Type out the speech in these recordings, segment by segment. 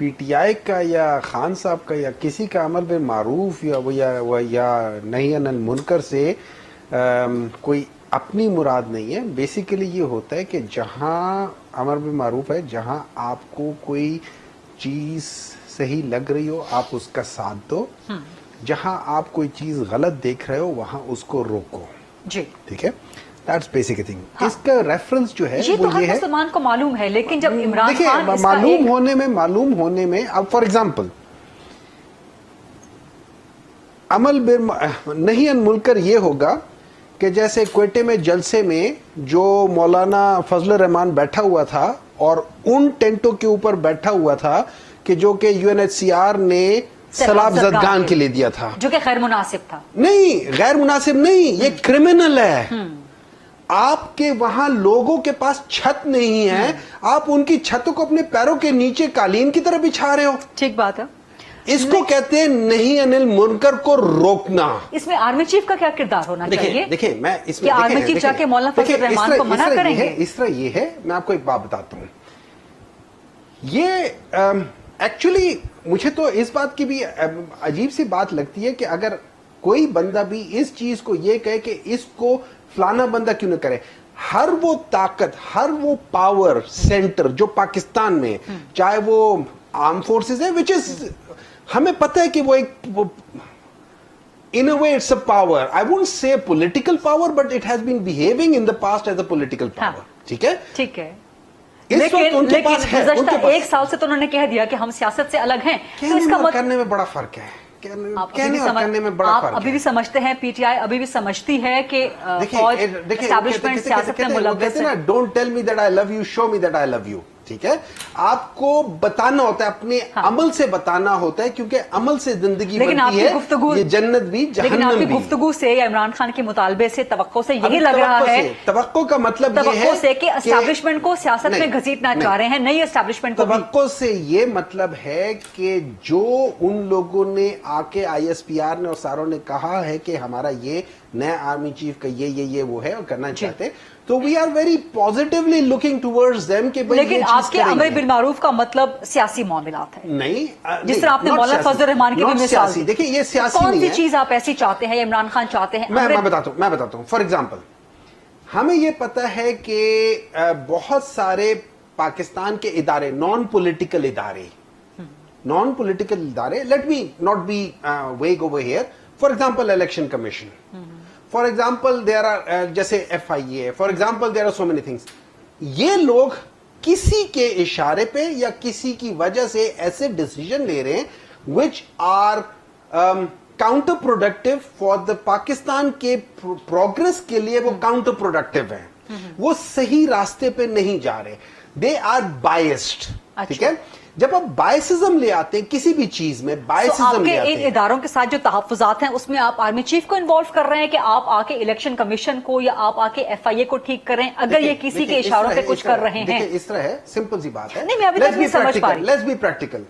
پی T آئی کا یا خان صاحب کا یا کسی کا امر بالمعروف یا نہی عن المنکر سے کوئی اپنی مراد نہیں ہے. بیسیکلی یہ ہوتا ہے کہ جہاں امر بالمعروف ہے, جہاں آپ کو کوئی چیز صحیح لگ رہی ہو آپ اس کا ساتھ دو, جہاں آپ کوئی چیز غلط دیکھ رہے ہو وہاں اس کو روکو. جی ٹھیک ہے, دیٹس بیسک تھنگ. اس کا ریفرنس جو ہے یہ تو وہ ہر یہ ہے, مسلمان کو معلوم ہے, لیکن جب عمران دیکھیں خان اس کا معلوم ہونے میں اب فار ایگزامپل عمل نہیں عن منکر یہ ہوگا کہ جیسے کوئٹے میں جلسے میں جو مولانا فضل الرحمان بیٹھا ہوا تھا اور ان ٹینٹوں کے اوپر بیٹھا ہوا تھا کہ جو کہ U N H C R نے سیلاب زدگان کے لیے دیا تھا, جو کہ غیر مناسب تھا. نہیں غیر مناسب نہیں, یہ کرمنل ہے. آپ کے وہاں لوگوں کے پاس چھت نہیں ہے, آپ ان کی چھتوں کو اپنے پیروں کے نیچے قالین کی طرح بچھا رہے ہو. ٹھیک بات ہے, اس کو کہتے ہیں نہیں عن المنکر کو روکنا. اس میں آرمی چیف کا کیا کردار ہونا چاہیے؟ دیکھیں میں اس میں آرمی چیف جا کے مولانا فضل الرحمان کو منع کریں گے؟ اس طرح یہ ہے, میں آپ کو ایک بات بتاتا ہوں. یہ ایکچولی مجھے تو اس بات کی بھی عجیب سی بات لگتی ہے کہ اگر کوئی بندہ بھی اس چیز کو یہ کہے کہ اس کو فلانا بندہ کیوں نہ کرے. ہر وہ طاقت, ہر وہ پاور سینٹر جو پاکستان میں, چاہے وہ آرم فورسز ہے, وچ از ہمیں پتہ ہے کہ وہ ایک in a way it's a power. I won't say political power, but it has been behaving in the past as a political power. ٹھیک ہے, ٹھیک ہے. لیکن گزشتہ ایک سال سے تو انہوں نے کہہ دیا کہ ہم سیاست سے الگ ہیں. تو اس کا مطلب کرنے میں بڑا فرق ہے, آپ ابھی بھی سمجھتے ہیں, پی ٹی آئی ابھی بھی سمجھتی ہے کہ اسٹیبلشمنٹ سیاست میں ملوث ہے. Don't tell me that I love you, show me that I love you. ٹھیک ہے, آپ کو بتانا ہوتا ہے, اپنے عمل سے بتانا ہوتا ہے, کیونکہ عمل سے زندگی بنتی ہے, یہ جنت بھی جہنم بھی. لیکن آپ کی گفتگو سے یا عمران خان کے مطالبے سے, توقع سے یہی لگ رہا ہے, توقع کا مطلب یہ ہے توقع سے کہ اسٹیبلشمنٹ کو سیاست میں گھسیٹنا چاہ رہے ہیں, نئی اسٹیبلشمنٹ کو. توقع سے یہ مطلب ہے کہ جو ان لوگوں نے آ کے آئی ایس پی آر نے اور ساروں نے کہا ہے کہ ہمارا یہ نیا آرمی چیف کا یہ وہ ہے اور کرنا چاہتے ہیں, تو we are very positively looking towards them کہ لیکن آپ کے امر بالمعروف کا مطلب سیاسی معاملات ہے نہیں, جس طرح آپ نے مولانا فضل الرحمان کی بھی مثال دی. دیکھیں یہ سیاسی نہیں ہے. کون سی چیز آپ ایسی چاہتے ہیں یا عمران خان چاہتے ہیں؟ میں بتاتا ہوں. فار ایگزامپل ہمیں یہ پتا ہے کہ بہت سارے پاکستان کے ادارے, نان پولیٹیکل ادارے, let me not be vague over here. For example election commission, for example there are جیسے F I A, for example there are so many things. یہ لوگ کسی کے اشارے پہ یا کسی کی وجہ سے ایسے ڈیسیژن لے رہے ہیں which are counterproductive for the Pakistan کے پروگرس کے لیے, وہ کاؤنٹر پروڈکٹیو ہیں, وہ صحیح راستے پہ نہیں جا رہے, دے آر بائسڈ. ٹھیک ہے, جب آپ بائسزم لے آتے ہیں کسی بھی چیز میں, بائسزم لے آتے ہیں. ان اداروں کے ساتھ جو تحفظات ہیں اس میں آپ آرمی چیف کو انوالو کر رہے ہیں کہ آپ آ کے الیکشن کمیشن کو یا آپ آ کے ایف آئی اے کو ٹھیک کریں اگر یہ کسی کے اشاروں پہ کچھ کر رہے ہیں؟ اس طرح ہے, سمپل سی بات ہے. نہیں, میں ابھی تک نہیں سمجھ پا رہی. Let's be practical.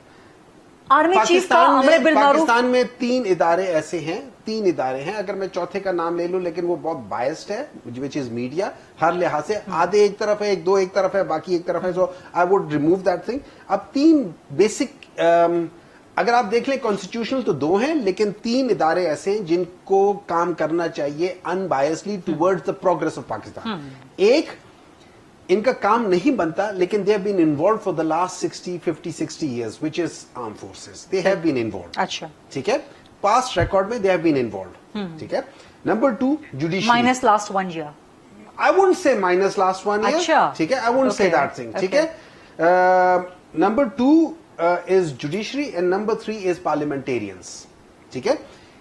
Army chief کا امر بالمعروف, پاکستان میں 3 ادارے ایسے ہیں, 3 ادارے ہیں, اگر میں چوتھے کا نام لے لوں لیکن وہ بہت بائسڈ ہے, وچ از میڈیا. ہر لحاظ سے آدھے ایک طرف ہے, دو ایک طرف ہے, باقی ایک طرف ہے, so I would remove that thing. اب 3 بیسک, اگر آپ دیکھ لیں کانسٹیٹیوشنل تو 2 ہیں, لیکن 3 ادارے ایسے ہیں جن کو کام کرنا چاہیے in basically towards the progress of Pakistan. ایک ان کا کام نہیں بنتا, لیکن they have been involved for the last 50-60 years, which is armed forces. They have been involved. اچھا, ٹھیک ہے, past record میں they have been involved. ٹھیک ہے. Number 2, judiciary. minus last 1 year. I wouldn't say minus last 1 year. اچھا, ٹھیک ہے, I wouldn't say that thing. ٹھیک ہے. Number 2 is judiciary and number 3 is parliamentarians. ٹھیک ہے.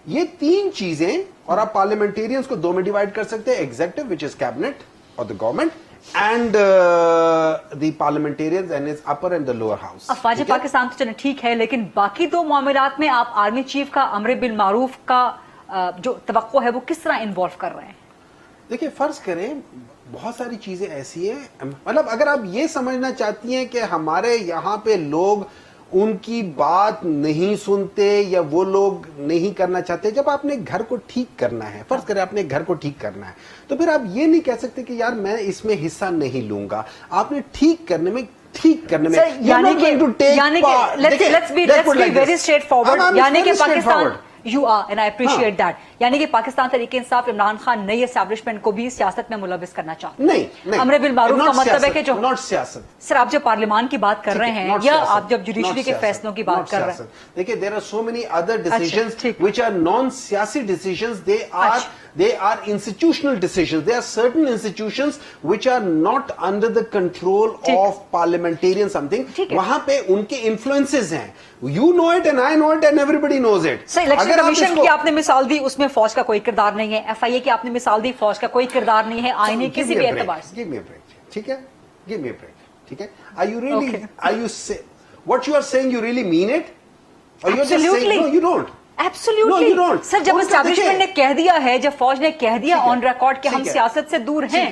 یہ 3 چیزیں, اور آپ parliamentarians کو 2 میں ڈیوائڈ کر سکتے ہیں, executive which is cabinet or the government, and the parliamentarians and its upper and the lower house. افواج پاکستان تو چلیں ٹھیک ہے, لیکن باقی 2 معاملات میں آپ آرمی چیف کا امر بالمعروف کا جو توقع ہے وہ کس طرح انوالو کر رہے ہیں؟ دیکھیں, فرض کریں بہت ساری چیزیں ایسی ہیں, مطلب اگر آپ یہ سمجھنا چاہتی ہیں کہ ہمارے یہاں پہ لوگ ان کی بات نہیں سنتے یا وہ لوگ نہیں کرنا چاہتے, جب آپ نے گھر کو ٹھیک کرنا ہے, فرض کریں آپ نے گھر کو ٹھیک کرنا ہے, تو پھر آپ یہ نہیں کہہ سکتے کہ یار میں اس میں حصہ نہیں لوں گا. آپ نے ٹھیک کرنے میں ٹھیک کرنے میں. Sir, You're not going to take یعنی part. کہ let's be very straightforward. I'm یعنی کہ very Pakistan straightforward. You are and I appreciate that. یعنی کہ پاکستان تحریک انصاف عمران خان نئی اسٹیبلشمنٹ کو بھی سیاست میں ملوث کرنا چاہتے ہیں. نہیں امر بالمعروف کا مطلب ہے کہ جو ناٹ سیاست. سر آپ جب پارلیمان کی بات کر رہے ہیں یا آپ جب جوڈیشری کے فیصلوں کی بات کر رہے ہیں, دیکھیے there are so many other decisions which are non-سیاسی decisions. They are institutional decisions. There are certain institutions which are not under the control of parliamentarian something. وہاں پہ ان کے influences ہیں. You know it and I know it and everybody knows it. Sir election commission کی آپ نے مثال دی, اس میں فوج کا کوئی کردار نہیں ہے. ایف آئی اے کی آپ نے مثال دی, فوج کا کوئی کردار نہیں ہے آئینی کسی بھی اعتبار سے. Give me a break. ٹھیک ہے, give me a break. ٹھیک ہے. Are you say what you are saying you really mean it? Or you're just saying no you don't? Absolutely sir, جب اسٹیبلشمنٹ نے کہہ دیا ہے, جب فوج نے کہہ دیا آن ریکارڈ کہ ہم سیاست سے دور ہیں,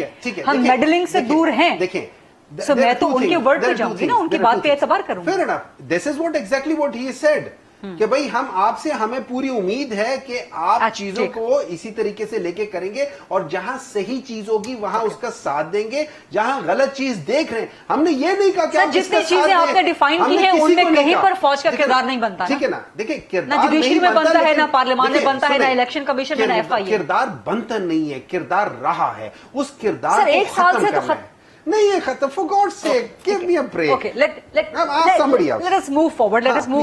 ہم میڈلنگ سے دور ہیں, دیکھیں سو میں تو ان کے ورڈ پہ جاؤں گی نا, ان کی بات پہ اعتبار کروں گی. Fair enough. This is what exactly what he said. کہ بھائی ہم آپ سے, ہمیں پوری امید ہے کہ آپ چیزوں کو اسی طریقے سے لے کے کریں گے, اور جہاں صحیح چیز ہوگی وہاں اس کا ساتھ دیں گے, جہاں غلط چیز دیکھ رہے ہیں. ہم نے یہ نہیں کہا کہ آپ جتنی چیزیں آپ نے ڈیفائن کی ہیں ان میں کہیں پر فوج کا کردار نہیں بنتا. ٹھیک ہے نا, دیکھیں نہ جوڈیشری میں بنتا ہے, نہ پارلیمان میں بنتا ہے, نہ الیکشن کمیشن میں, نہ ایف آئی اے. کردار بنتا نہیں ہے, کردار رہا ہے. اس کردار کو ایک سال سے تو نہیں ہے ختم. For God's sake, give me a break. Okay, let us move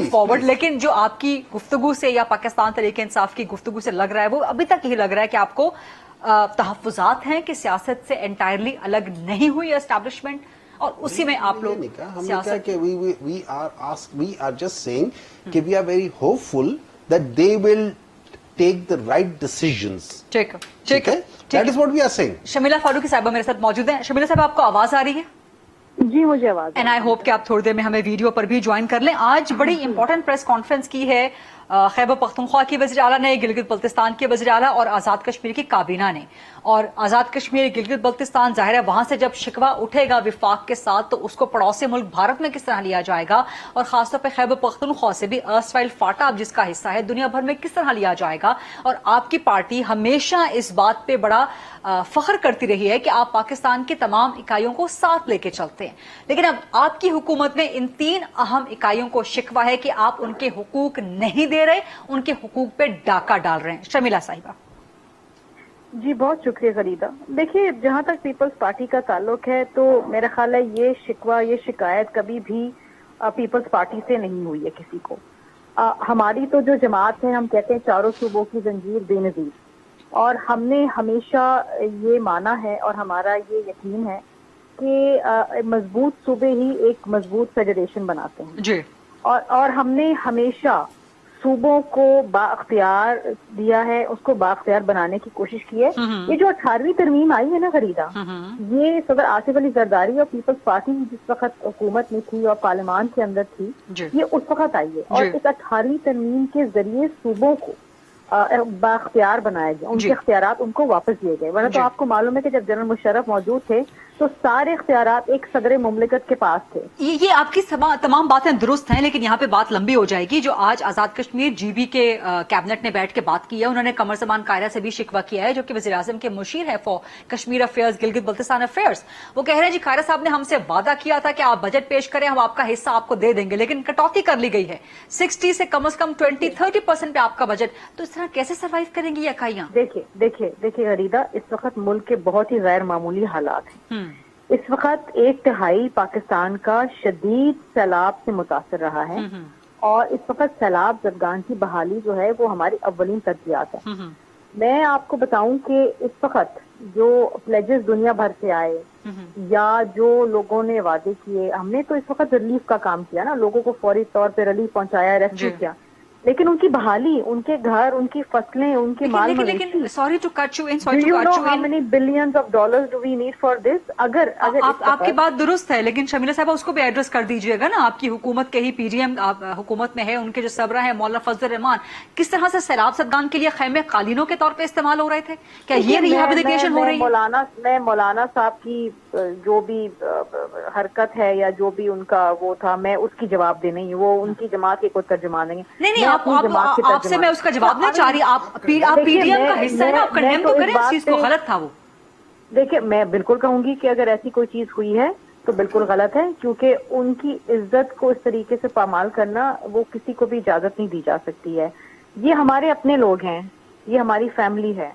forward. لیکن جو آپ کی گفتگو سے یا پاکستان تحریک انصاف کی گفتگو سے لگ رہا ہے, وہ ابھی تک یہی لگ رہا ہے کہ آپ کو تحفظات ہیں کہ سیاست سے انٹائرلی الگ نہیں ہوئی اسٹیبلشمنٹ, اور اسی میں آپ لوگ سیاست کے we are just saying کہ we are very hopeful that they will take the right decisions. ٹھیک ہے, that is what we are saying. شمیلہ Farooqui صاحبہ میرے ساتھ موجود ہیں. شمیلہ صاحب آپ کو آواز آ رہی ہے؟ جی مجھے آواز. اینڈ آئی ہوپ کہ آپ تھوڑی دیر میں ہمیں ویڈیو پر بھی جوائن کر لیں. آج بڑی امپورٹنٹ پریس کانفرنس کی ہے خیبر پختونخوا کی وزیر اعلیٰ نے, گلگت بلتستان کے وزیر اعلیٰ اور آزاد کشمیر کی کابینہ نے. اور آزاد کشمیر گلگت بلتستان ظاہر ہے وہاں سے جب شکوہ اٹھے گا وفاق کے ساتھ تو اس کو پڑوسی ملک بھارت میں کس طرح لیا جائے گا, اور خاص طور پہ خیبر پختونخوا سے بھی ارسٹائل فاٹا جس کا حصہ ہے دنیا بھر میں کس طرح لیا جائے گا. اور آپ کی پارٹی ہمیشہ اس بات پہ بڑا فخر کرتی رہی ہے کہ آپ پاکستان کی تمام اکائیوں کو ساتھ لے کے چلتے ہیں, لیکن اب آپ کی حکومت میں ان 3 اہم اکائیوں کو شکوہ ہے کہ آپ ان کے حقوق نہیں دے رہے, ان کے حقوق پہ ڈاکہ ڈال رہے ہیں. شمیلہ صاحبہ. جی بہت شکریہ غریدہ. دیکھیے جہاں تک پیپلز پارٹی کا تعلق ہے تو میرا خیال ہے یہ شکوہ, یہ شکایت کبھی بھی پیپلز پارٹی سے نہیں ہوئی ہے کسی کو. ہماری تو جو جماعت ہے, ہم کہتے ہیں چاروں صوبوں کی زنجیر بے نظیر, اور ہم نے ہمیشہ یہ مانا ہے اور ہمارا یہ یقین ہے کہ مضبوط صوبے ہی ایک مضبوط فیڈریشن بناتے ہیں. جی. اور ہم نے ہمیشہ صوبوں کو بااختیار دیا ہے, اس کو بااختیار بنانے کی کوشش کی ہے. یہ جو 18ویں ترمیم آئی ہے نا خریدا, یہ صدر آصف علی زرداری اور پیپلز پارٹی جس وقت حکومت میں تھی اور پارلیمان کے اندر تھی, یہ اس وقت آئی ہے. اور اس 18ویں ترمیم کے ذریعے صوبوں کو بااختیار بنایا گیا, ان کے اختیارات ان کو واپس دیے گئے. ورنہ تو آپ کو معلوم ہے کہ جب جنرل مشرف موجود تھے تو سارے اختیارات ایک صدر مملکت کے پاس تھے. یہ آپ کی تمام باتیں درست ہیں, لیکن یہاں پہ بات لمبی ہو جائے گی. جو آج آزاد کشمیر جی بی کے کیبنٹ نے بیٹھ کے بات کی ہے, انہوں نے قمر زمان قاہرہ سے بھی شکوہ کیا ہے جو کہ وزیر اعظم کے مشیر ہے for Kashmir affairs, Gilgit Baltistan affairs. وہ کہہ رہے ہیں جی قاہرہ صاحب نے ہم سے وعدہ کیا تھا کہ آپ بجٹ پیش کریں, ہم آپ کا حصہ آپ کو دے دیں گے, لیکن کٹوتی کر لی گئی ہے 60 سے کم از کم 20-30% پہ آپ کا بجٹ. تو اس طرح کیسے سروائیو کریں گی یہ اکائیاں؟ دیکھیے غریدہ, اس وقت ملک کے بہت ہی غیر معمولی حالات ہیں. اس وقت 1/3 پاکستان کا شدید سیلاب سے متاثر رہا ہے, اور اس وقت سیلاب زدگان کی بحالی جو ہے وہ ہماری اولین ترجیحات ہے. میں آپ کو بتاؤں کہ اس وقت جو پلیجز دنیا بھر سے آئے یا جو لوگوں نے وعدے کیے, ہم نے تو اس وقت ریلیف کا کام کیا نا, لوگوں کو فوری طور پہ ریلیف پہنچایا, ریسکیو کیا, لیکن ان کی بحالی, ان کے گھر, ان کی فصلیں, ان کے مال مویشی. Sorry to cut you in, Do you know how many billions of dollars do we need for this? اگر آپ کی بات درست ہے, لیکن شمیلہ صاحبہ اس کو بھی ایڈریس کر دیجئے گا نا. آپ کی حکومت کے ہی پی ڈی ایم حکومت میں ہے, ان کے جو سربراہ ہیں مولانا فضل الرحمان, کس طرح سے سیلاب زدگان کے لیے خیمے قالینوں کے طور پہ استعمال ہو رہے تھے؟ کیا یہ ریہیبلیٹیشن ہو رہی ہے؟ میں مولانا صاحب کی جو بھی حرکت ہے یا جو بھی ان کا وہ تھا, میں اس کی جواب دے نہیں, وہ ان کی جماعت کے کوئی ترجمان نہیں. نہیں, آپ سے میں اس کا جواب نہیں چاہ رہی. آپ پی ڈی ایم کا حصہ ہے نا, آپ کنڈیم تو کریں اس چیز کو, غلط تھا وہ. دیکھیں میں بالکل کہوں گی کہ اگر ایسی کوئی چیز ہوئی ہے تو بالکل غلط ہے، کیونکہ ان کی عزت کو اس طریقے سے پامال کرنا وہ کسی کو بھی اجازت نہیں دی جا سکتی ہے. یہ ہمارے اپنے لوگ ہیں، یہ ہماری فیملی ہے.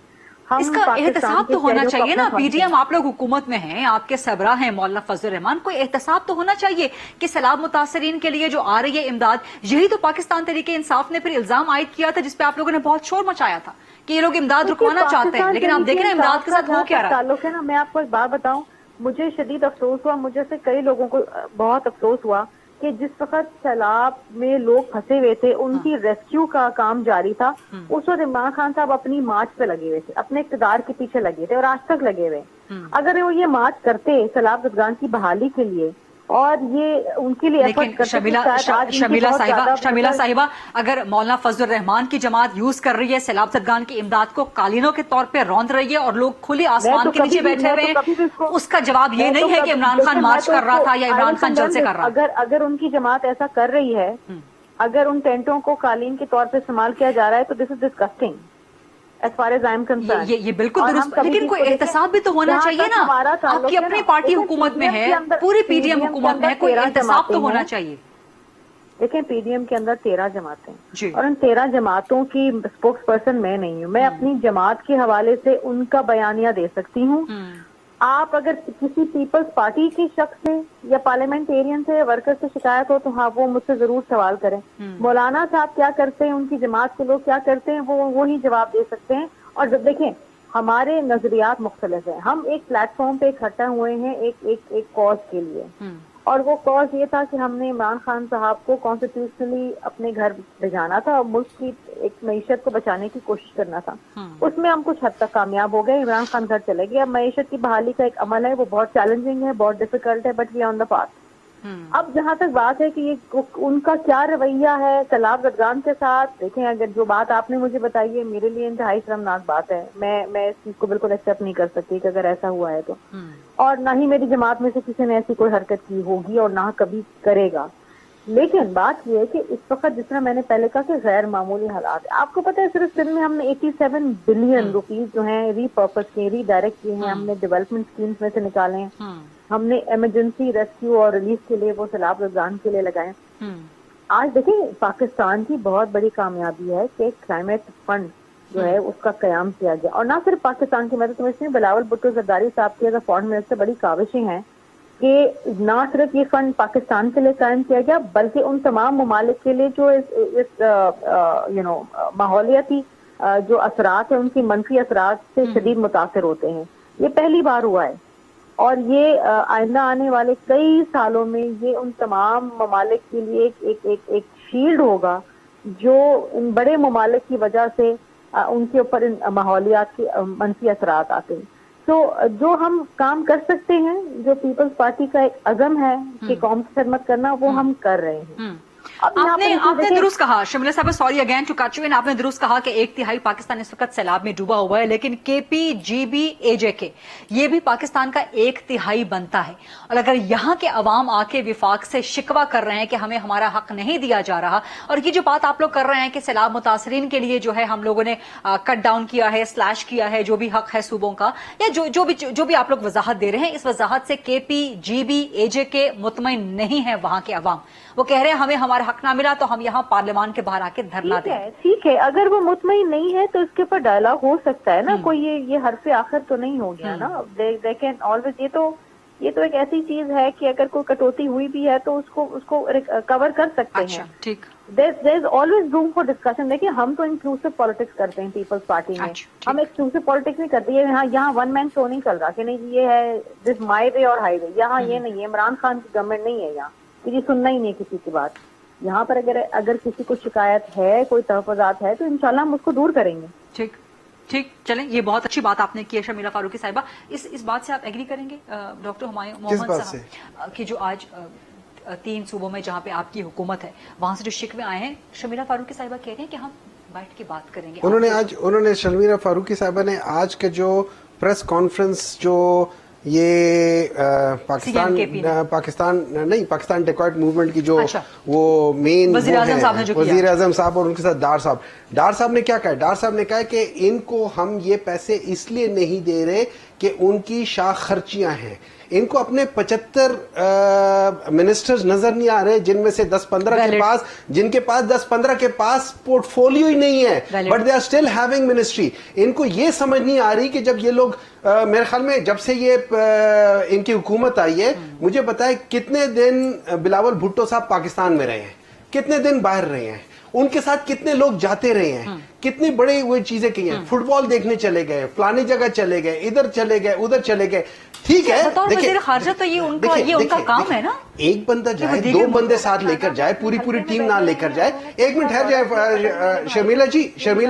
اس کا احتساب تو ہونا چاہیے نا. پی ڈی ایم آپ لوگ حکومت میں ہیں، آپ کے سربراہ ہیں مولانا فضل الرحمان، کوئی احتساب تو ہونا چاہیے کہ سیلاب متاثرین کے لیے جو آ رہی ہے امداد. یہی تو پاکستان تحریک انصاف نے پھر الزام عائد کیا تھا، جس پہ آپ لوگوں نے بہت شور مچایا تھا کہ یہ لوگ امداد رکوانا چاہتے ہیں، لیکن آپ دیکھیں نا امداد کے ساتھ ہو کیا رہا تعلق ہے نا. میں آپ کو ایک بات بتاؤں، مجھے شدید افسوس ہوا، مجھے سے کئی لوگوں کو بہت افسوس ہوا کہ جس وقت سیلاب میں لوگ پھنسے ہوئے تھے، ان کی ریسکیو کا کام جاری تھا، اس وقت عمران خان صاحب اپنی مارچ پہ لگے ہوئے تھے، اپنے اقتدار کے پیچھے لگے تھے اور آج تک لگے ہوئے. اگر وہ یہ مارچ کرتے سیلاب زدگان کی بحالی کے لیے اور یہ ان کے لیے لیکن شمیلہ صاحبہ اگر مولانا فضل الرحمان کی جماعت یوز کر رہی ہے سیلاب زدگان کی امداد کو قالینوں کے طور پہ روند رہی ہے اور لوگ کھلی آسمان کے نیچے بیٹھے ہوئے ہیں، اس کا جواب یہ نہیں ہے کہ عمران خان مارچ کر رہا تھا یا عمران خان جلسے کر رہا. اگر ان کی جماعت ایسا کر رہی ہے، اگر ان ٹینٹوں کو قالین کے طور پہ استعمال کیا جا رہا ہے، تو this is disgusting as far as I am concerned. یہ بالکل درست، لیکن کوئی احتساب بھی تو ہونا چاہیے نا. آپ کی اپنی پارٹی حکومت میں ہے، پوری پی ڈی ایم حکومت میں ہے، کوئی احتساب تو ہونا چاہیے. دیکھیں پی ڈی ایم کے اندر 13 جماعتیں اور ان 13 جماعتوں کی اسپوکس پرسن میں نہیں ہوں. میں اپنی جماعت کے حوالے سے ان کا بیانیہ دے سکتی ہوں. آپ اگر کسی پیپلز پارٹی کے شخص سے یا پارلیمنٹیرین سے یا ورکر سے شکایت ہو تو ہاں وہ مجھ سے ضرور سوال کریں. مولانا صاحب کیا کرتے ہیں، ان کی جماعت کے لوگ کیا کرتے ہیں، وہ وہی جواب دے سکتے ہیں. اور جب دیکھیں ہمارے نظریات مختلف ہیں، ہم ایک پلیٹ فارم پہ اکٹھا ہوئے ہیں ایک کاز کے لیے، اور وہ کاز یہ تھا کہ ہم نے عمران خان صاحب کو کانسٹیٹیوشنلی اپنے گھر بھیجانا تھا اور ملک کی ایک معیشت کو بچانے کی کوشش کرنا تھا. اس میں ہم کچھ حد تک کامیاب ہو گئے، عمران خان گھر چلے گئے. اب معیشت کی بحالی کا ایک عمل ہے، وہ بہت چیلنجنگ ہے، بہت ڈیفیکلٹ ہے، but we on the path. اب جہاں تک بات ہے کہ یہ ان کا کیا رویہ ہے سیلاب زدگان کے ساتھ، دیکھیں اگر جو بات آپ نے مجھے بتائی ہے میرے لیے انتہائی شرمناک بات ہے. میں اس چیز کو بالکل ایکسیپٹ نہیں کر سکتی کہ اگر ایسا ہوا ہے تو، اور نہ ہی میری جماعت میں سے کسی نے ایسی کوئی حرکت کی ہوگی اور نہ کبھی کرے گا. لیکن بات یہ ہے کہ اس وقت جس طرح میں نے پہلے کہا کہ غیر معمولی حالات ہیں. آپ کو پتہ ہے صرف سندھ میں ہم نے 87 بلین روپیز جو ہیں ری پرپز کیے، ری ڈائریکٹ کیے ہیں، ہم نے ڈیولپمنٹ اسکیمز میں سے نکالے ہیں، ہم نے ایمرجنسی ریسکیو اور ریلیف کے لیے وہ سیلاب زدگان کے لیے لگائے. آج دیکھیں پاکستان کی بہت بڑی کامیابی ہے کہ کلائمیٹ فنڈ جو ہے اس کا قیام کیا گیا، اور نہ صرف پاکستان کی، میں تو سمجھتی ہوں بلاول بھٹو زرداری صاحب کی ایز اے فارن منسٹر بڑی کاوشیں ہیں کہ نہ صرف یہ فنڈ پاکستان کے لیے قائم کیا گیا بلکہ ان تمام ممالک کے لیے جو اس ماحولیاتی جو اثرات ہیں، ان کی منفی اثرات سے شدید متاثر ہوتے ہیں. یہ پہلی بار ہوا ہے اور یہ آئندہ آنے والے کئی سالوں میں یہ ان تمام ممالک کے لیے ایک شیلڈ ہوگا جو ان بڑے ممالک کی وجہ سے ان کے اوپر ماحولیات کے منفی اثرات آتے ہیں. تو جو ہم کام کر سکتے ہیں، جو پیپلز پارٹی کا ایک عزم ہے کہ قوم کی خدمت کرنا، وہ ہم کر رہے ہیں. آپ نے درست کہا شمیلہ صاحب، sorry again to cut you in, آپ نے درست کہا کہ 1/3 پاکستان اس وقت سیلاب میں ڈوبا ہوا ہے، لیکن کے پی جی بی اے جے کے یہ بھی پاکستان کا 1/3 بنتا ہے. اور اگر یہاں کے عوام آ کے وفاق سے شکوہ کر رہے ہیں کہ ہمیں ہمارا حق نہیں دیا جا رہا، اور یہ جو بات آپ لوگ کر رہے ہیں کہ سیلاب متاثرین کے لیے جو ہے ہم لوگوں نے کٹ ڈاؤن کیا ہے، سلیش کیا ہے جو بھی حق ہے صوبوں کا، یا جو بھی آپ لوگ وضاحت دے رہے ہیں، اس وضاحت سے کے پی جی بی اے جے کے مطمئن نہیں ہے وہاں کے عوام. وہ کہہ رہے ہیں ہمیں ہمارا حق نہ ملا تو ہم یہاں پارلیمان کے باہر آ کے دھرنا دیں. ٹھیک ہے، اگر وہ مطمئن نہیں ہے تو اس کے اوپر ڈائلاگ ہو سکتا ہے نا. کوئی یہ حرف آخر تو نہیں ہو گیا نا. دیکھیں آلویز یہ تو ایک ایسی چیز ہے کہ اگر کوئی کٹوتی ہوئی بھی ہے تو اس کو کور کر سکتے ہیں. ٹھیک، there is always room for discussion. دیکھیں ہم تو انکلوسیو پالیٹکس کرتے ہیں پیپلز پارٹی میں. ہم ایکسکلوسیو پالیٹکس نہیں کرتے. یہاں ون مین شو نہیں چل رہا کہ نہیں یہ ہے دس مائی وے اور ہائی وے. یہاں یہ نہیں ہے، عمران خان کی گورنمنٹ نہیں ہے یہاں کہ یہ سننا ہی نہیں کسی کی بات. یہاں پر اگر کسی کو شکایت ہے، کوئی تحفظات ہے تو انشاءاللہ ہم اس کو دور کریں گے. ٹھیک چلیں، یہ بہت اچھی بات آپ نے کی ہے شمیلہ فاروقی صاحبہ. اس بات سے آپ ایگری کریں گے ڈاکٹر ہمایوں محمد صاحب کہ جو آج 3 صوبوں میں جہاں پہ آپ کی حکومت ہے وہاں سے جو شکوے آئے ہیں، شمیلہ فاروقی صاحبہ کہہ رہے ہیں کہ ہم بیٹھ کے بات کریں گے. انہوں نے شمیلہ فاروقی صاحبہ نے آج کے جو پریس کانفرنس جو یہ پاکستان ڈیکوائٹ موومنٹ کی جو وہ مین وزیر اعظم صاحب اور ان کے ساتھ ڈار صاحب نے کیا کہا؟ ڈار صاحب نے کہا کہ ان کو ہم یہ پیسے اس لیے نہیں دے رہے کہ ان کی شاخ خرچیاں ہیں. ان کو اپنے 75 منسٹرز نظر نہیں آ رہے جن میں سے 10-15 کے پاس, جن کے پاس 10-15 کے پاس پورٹ فولیو ہی نہیں ہے, but they are still having ministry. ان کو یہ سمجھ نہیں آ رہی کہ جب یہ لوگ میرے خیال میں جب سے یہ ان کی حکومت آئی ہے, مجھے بتائے کتنے دن بلاول بھٹو صاحب پاکستان میں رہے ہیں, کتنے دن باہر رہے ہیں, ان کے ساتھ کتنے لوگ جاتے رہے ہیں, کتنی بڑی وہ چیزیں کی ہیں, فٹ بال دیکھنے چلے گئے, فلانی جگہ چلے گئے, ادھر چلے گئے, ادھر چلے گئے. ٹھیک ہے, وزیر خارجہ تو یہ ان کا کام ہے نا, ایک بندہ جائے, 2 بندے ساتھ لے کر جائے, پوری ٹیم نہ لے کر جائے. ایک منٹ ٹھہر جائے Sharmila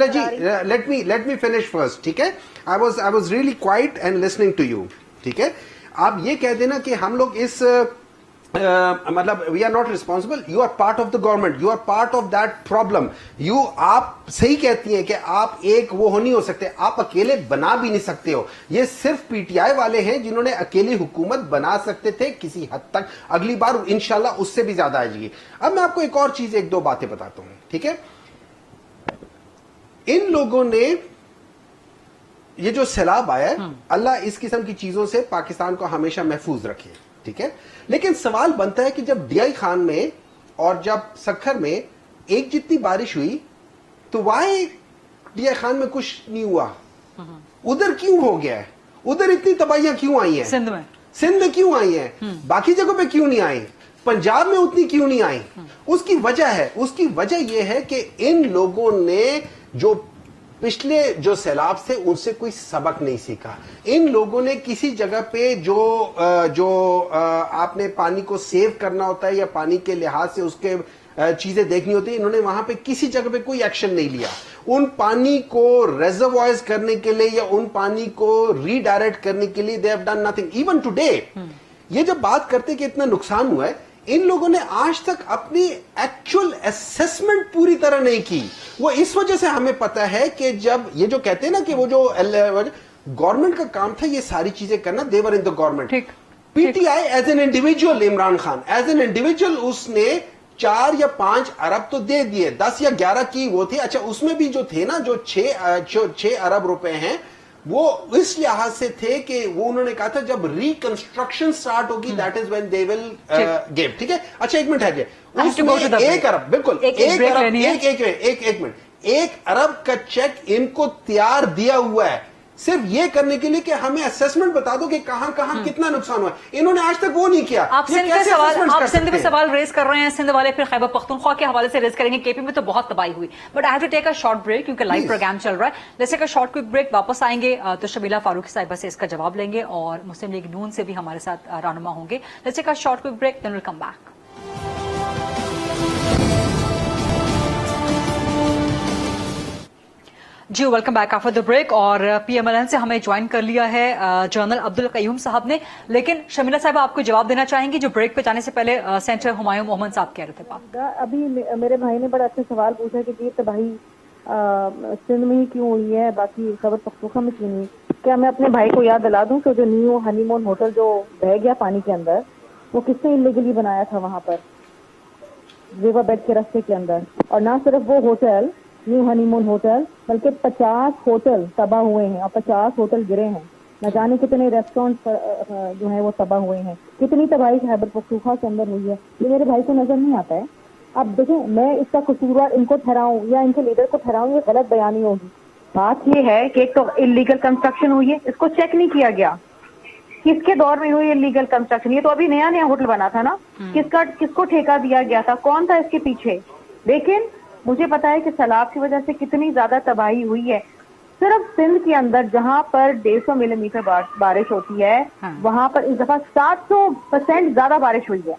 ji, let me finish first. ٹھیک ہے, I was really quiet and listening to you. ٹھیک ہے, آپ یہ کہہ دینا کہ ہم لوگ اس مطلب we are not responsible, you are part of the government, you are part of that problem. آپ صحیح کہتی ہیں کہ آپ ایک وہ نہیں ہو سکتے, آپ اکیلے بنا بھی نہیں سکتے ہو. یہ صرف پی ٹی آئی والے ہیں جنہوں نے اکیلی حکومت بنا سکتے تھے کسی حد تک, اگلی بار انشاءاللہ اس سے بھی زیادہ آئے گی. اب میں آپ کو ایک اور چیز, 1-2 باتیں بتاتا ہوں. ٹھیک ہے, ان لوگوں نے یہ جو سیلاب آیا ہے, اللہ اس قسم کی چیزوں سے پاکستان کو ہمیشہ محفوظ رکھے. ٹھیک ہے, لیکن سوال بنتا ہے کہ جب ڈی آئی خان میں اور جب سکھر میں ایک جتنی بارش ہوئی تو وائی ڈی آئی خان میں کچھ نہیں ہوا, ادھر کیوں ہو گیا ہے, ادھر اتنی تباہیاں کیوں آئی ہیں, سندھ میں کیوں آئی ہیں, باقی جگہوں پہ کیوں نہیں آئی, پنجاب میں اتنی کیوں نہیں آئی. اس کی وجہ یہ ہے کہ ان لوگوں نے جو پچھلے جو سیلاب سے ان سے کوئی سبق نہیں سیکھا. ان لوگوں نے کسی جگہ پہ جو آپ نے پانی کو سیو کرنا ہوتا ہے یا پانی کے لحاظ سے اس کے چیزیں دیکھنی ہوتی ہیں, انہوں نے وہاں پہ کسی جگہ پہ کوئی ایکشن نہیں لیا. ان پانی کو ریزروائرز کرنے کے لیے یا ان پانی کو ری ڈائریکٹ کرنے کے لیے they have done nothing. even today یہ جب بات کرتے کہ اتنا نقصان ہوا ہے, ان لوگوں نے آج تک اپنی ایکچوئل اسیسمنٹ پوری طرح نہیں کی. وہ اس وجہ سے ہمیں پتا ہے کہ جب یہ جو کہتے ہیں نا کہ وہ جو گورنمنٹ کا کام تھا یہ ساری چیزیں کرنا, they were in the government. P T I as an individual, Imran Khan as an individual اس نے 4 یا 5 ارب تو دے دیے, 10 یا 11 کی وہ تھی. اچھا, اس میں بھی جو تھے نا جو 6 ارب روپے ہیں وہ اس لحاظ سے تھے کہ وہ انہوں نے کہا تھا جب ریکنسٹرکشن سٹارٹ ہوگی that is when they will give. ٹھیک ہے, اچھا ایک منٹ ہے, اس میں 1 ارب, بالکل 1 منٹ, 1 ارب کا چیک ان کو تیار دیا ہوا ہے صرف یہ کرنے کے لیے کہ ہمیں اسیسمنٹ بتا دو کہ کہاں کتنا نقصان ہوا. انہوں نے آج تک وہ نہیں کیا. آپ سندھ میں سوال ریز کر رہے ہیں, سندھ والے پھر خیبر پختونخوا کے حوالے سے ریز کریں گے. کے پی میں تو بہت تباہی ہوئی, but I have to take a short break کیونکہ لائیو پروگرام چل رہا ہے. Let's take a short quick break. واپس آئیں گے تو شبیلا فاروقی صاحبہ سے اس کا جواب لیں گے اور مسلم لیگ نون سے بھی ہمارے ساتھ رہنما ہوں گے. Let's take a short quick break, then will come back. جی welcome back after the break. اور پی ایم ایل این سے ہمیں جوائن کر لیا ہے جنرل عبدالقیوم صاحب نے. لیکن شمیلہ صاحب آپ کو جواب دینا چاہیں گی جو بریک پہ جانے سے پہلے سینٹر ہمایوں محمد صاحب کہہ رہے تھے بات. ابھی میرے بھائی نے بڑا اچھا سوال پوچھا کہ یہ تباہی سندھ میں ہی کیوں ہوئی ہے, باقی خیبر پختونخوا میں کیوں نہیں. کیا میں اپنے بھائی کو یاد دلا دوں کہ جو نیو ہنی مون ہوٹل جو بہ گیا پانی کے اندر, وہ کس نے انلیگلی بنایا تھا وہاں پر ریور بیڈ کے راستے کے اندر. اور نہ صرف وہ ہوٹل نیو ہنی مون ہوٹل بلکہ 50 ہوٹل تباہ ہوئے ہیں اور 50 ہوٹل گرے ہیں. نہ جانے کتنے ریسٹورینٹ جو ہیں وہ تباہ ہوئے ہیں. کتنی تباہی خیبر پختونخوا کے اندر ہوئی ہے, یہ میرے بھائی کو نظر نہیں آتا ہے. اب دیکھیں, میں اس کا قصوروار ان کو ٹھہراؤں یا ان کے لیڈر کو ٹھہراؤں, یہ غلط بیانی ہوگی. بات یہ ہے کہ ایک تو انلیگل کنسٹرکشن ہوئی ہے, اس کو چیک نہیں کیا گیا. کس کے دور میں ہوئی انلیگل کنسٹرکشن؟ یہ تو ابھی نیا ہوٹل بنا تھا نا, کس کو ٹھیکہ دیا گیا تھا, کون تھا اس کے پیچھے؟ لیکن مجھے پتا ہے کہ سیلاب کی وجہ سے کتنی زیادہ تباہی ہوئی ہے. صرف سندھ کے اندر جہاں پر 150 ملی میٹر بارش ہوتی ہے وہاں پر اس دفعہ 700% زیادہ بارش ہوئی ہے.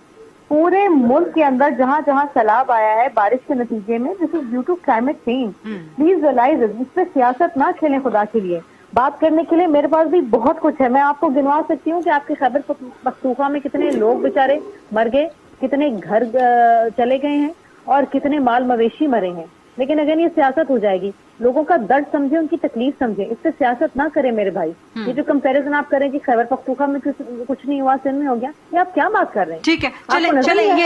پورے ملک کے اندر جہاں جہاں سیلاب آیا ہے بارش کے نتیجے میں, this is due to climate change. Please realise اس پہ سیاست نہ کھیلیں خدا کے لیے. بات کرنے کے لیے میرے پاس بھی بہت کچھ ہے. میں آپ کو گنوا سکتی ہوں کہ آپ کے خیبر پختونخوا میں کتنے لوگ بیچارے مر گئے, کتنے گھر چلے گئے ہیں اور کتنے مال مویشی مرے ہیں. لیکن اگر یہ سیاست ہو جائے گی, لوگوں کا درد سمجھے, ان کی تکلیف سمجھے, اس سے سیاست نہ کریں میرے بھائی. یہ جو کمپیریزن آپ کریں کہ خیبر پختونخوا میں کچھ نہیں ہوا, سندھ میں ہو گیا, یہ آپ کیا بات کر رہے ہیں؟ ٹھیک ہے,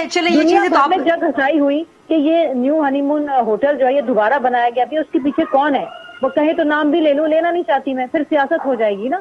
چلے جگ ہنسائی ہوئی کہ یہ نیو ہنی مون ہوٹل جو ہے یہ دوبارہ بنایا گیا, اس کے پیچھے کون ہے وہ کہیں تو نام بھی لے لوں, لینا نہیں چاہتی میں, پھر سیاست ہو جائے گی نا.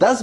10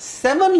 7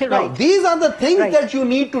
Now, these are the things that you need to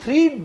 3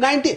90.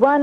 1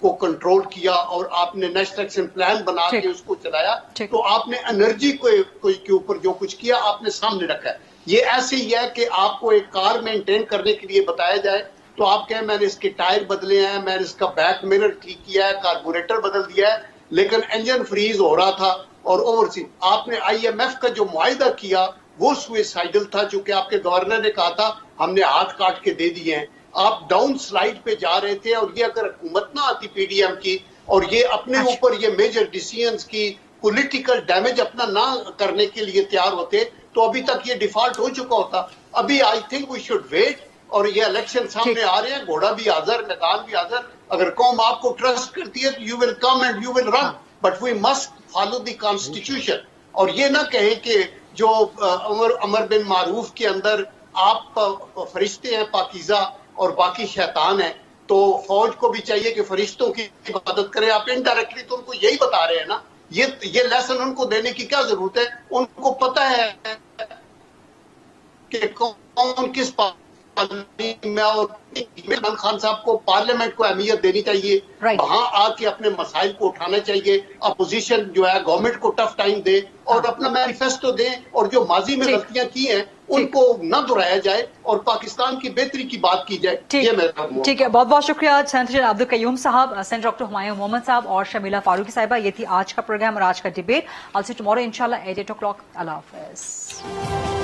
کو کنٹرول کیا اور آپ نے نیشنل ایکشن پلان بنا کے اس کو چلایا تو آپ نے انرجی کے اوپر جو کچھ کیا آپ نے سامنے رکھا ہے. یہ ایسے ہی ہے کہ آپ کو ایک کار مینٹین کرنے کے لیے بتایا جائے تو آپ کہیں میں نے اس کے ٹائر بدلے ہیں, میں نے اس کا بیک مرر ٹھیک کیا ہے, کاربوریٹر بدل دیا ہے, لیکن انجن فریز ہو رہا تھا اور اوورسیز. آپ نے آئی ایم ایف کا جو معاہدہ کیا وہ سوئسائڈل تھا, چونکہ آپ کے گورنر نے کہا تھا ہم نے ہاتھ کاٹ کے دے دیے ہیں. آپ ڈاؤن سلائیڈ پہ جا رہے تھے, اور یہ اگر حکومت نہ آتی پی ڈی ایم کی اور یہ اپنے اوپر یہ میجر ڈیسیژنز کی پولیٹیکل ڈیمیج اپنا نہ کرنے کے لیے تیار ہوتے تو ابھی تک یہ ڈیفالٹ ہو چکا ہوتا. ابھی I think we should wait, اور یہ الیکشن سامنے آ رہے ہیں, گھوڑا بھی حاضر, میدان بھی حاضر. اگر قوم آپ کو ٹرسٹ کرتی ہے تو you will come and you will run, but we must follow the constitution. اور یہ نہ کہیں کہ جو عمر بن معروف کے اندر آپ فرشتے ہیں پاکیزہ اور باقی شیطان ہیں, تو فوج کو بھی چاہیے کہ فرشتوں کی عبادت کرے. آپ انڈائریکٹلی تو ان کو یہی بتا رہے ہیں نا. یہ لیسن ان کو دینے کی کیا ضرورت ہے؟ ان کو پتہ ہے کہ کون کس میں, اور عمران خان صاحب کو پارلیمنٹ کو اہمیت دینی چاہیے, وہاں آ کے اپنے مسائل کو اٹھانا چاہیے. اپوزیشن جو ہے گورنمنٹ کو ٹف ٹائم دے اور اپنا مینیفیسٹو دیں, اور جو ماضی میں غلطیاں کی ہیں ان کو نہ دہرایا جائے اور پاکستان کی بہتری کی بات کی جائے. ٹھیک ہے, بہت بہت شکریہ سینیٹر عبد القیوم صاحب, سینیٹر ڈاکٹر ہمایوں محمد صاحب اور شمیلہ فاروقی صاحبہ. یہ تھی آج کا پروگرام اور آج کا debate. I'll see you tomorrow inshallah at 8 o'clock. اللہ حافظ.